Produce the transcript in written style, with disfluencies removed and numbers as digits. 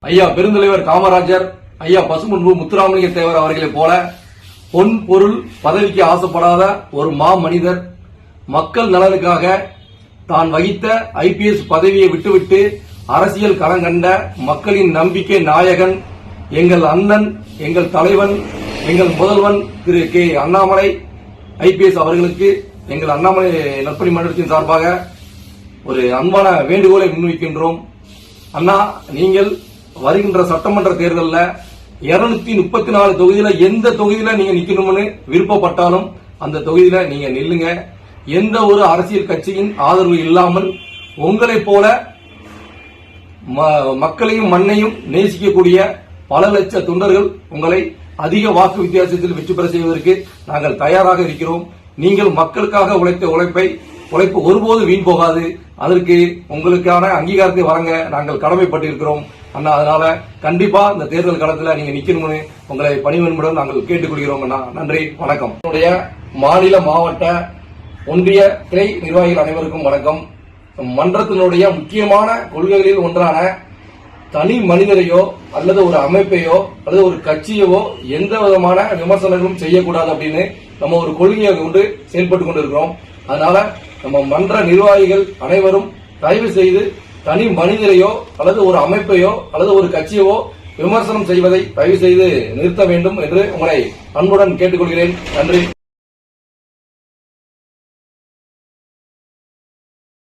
ஐயா பெருந்தலைவர் காமராஜர், ஐயா பசுமுன்பு முத்துராமலிங்க தேவர் அவர்களைப் போல பொன் பொருள் பதவிக்கு ஆசைப்படாத ஒரு மா மனிதர், மக்கள் நலனுக்காக தான் வகித்த ஐபிஎஸ் பதவியை விட்டுவிட்டு அரசியல் களம் கண்ட மக்களின் நம்பிக்கை நாயகன், எங்கள் அண்ணன், எங்கள் தலைவன், எங்கள் முதல்வன் திரு கே அண்ணாமலை ஐபிஎஸ் அவர்களுக்கு எங்கள் அண்ணாமலை நற்பணி மன்றத்தின் சார்பாக ஒரு அன்பான வேண்டுகோளை முன்வைக்கின்றோம். அண்ணா, நீங்கள் வருகின்ற சட்டமன்ற தேர்தலில் 234 தொகுதியில எந்த தொகுதியில நீங்க நிக்கணும்னு விருப்பப்பட்டாலும் அந்த தொகுதியில நீங்க நில்லுங்க. எந்த ஒரு அரசியல் கட்சியின் ஆதரவு இல்லாமல் உங்களைப் போல மக்களையும் மண்ணையும் நேசிக்கக்கூடிய பல லட்ச தொண்டர்கள் உங்களை அதிக வாக்கு வித்தியாசத்தில் வெற்றி பெற செய்வதற்கு நாங்கள் தயாராக இருக்கிறோம். நீங்கள் மக்களுக்காக உழைத்த உழைப்பு ஒருபோது வீண் போகாது. அதற்கு உங்களுக்கான அங்கீகாரத்தை வழங்க நாங்கள் கடமைப்பட்டிருக்கிறோம் அண்ணா. அதனால கண்டிப்பா இந்த தேர்தல் களத்தில் நீங்க நிக்கணும்னு உங்களை பணிவன்புடன் நாங்கள் கேட்டுக்கொள்கிறோம் அண்ணா. நன்றி, வணக்கம். மாநில, மாவட்ட, ஒன்றிய கிளை நிர்வாகிகள் அனைவருக்கும் வணக்கம். மன்றத்தினுடைய முக்கியமான கொள்கைகளில் ஒன்றான தனி மனிதரையோ அல்லது ஒரு அமைப்பையோ அல்லது ஒரு கட்சியவோ எந்த விதமான விமர்சனங்களும் செய்யக்கூடாது அப்படின்னு நம்ம ஒரு கொள்கையை கொண்டு செயல்பட்டு கொண்டிருக்கிறோம். அதனால நம்ம மன்ற நிர்வாகிகள் அனைவரும் தயவு செய்து தனி மனிதரையோ அல்லது ஒரு அமைப்பையோ அல்லது ஒரு கட்சியவோ விமர்சனம் செய்வதை தயவு செய்து நிறுத்த வேண்டும் என்று உங்களை அன்புடன் கேட்டுக்கொள்கிறேன். நன்றி.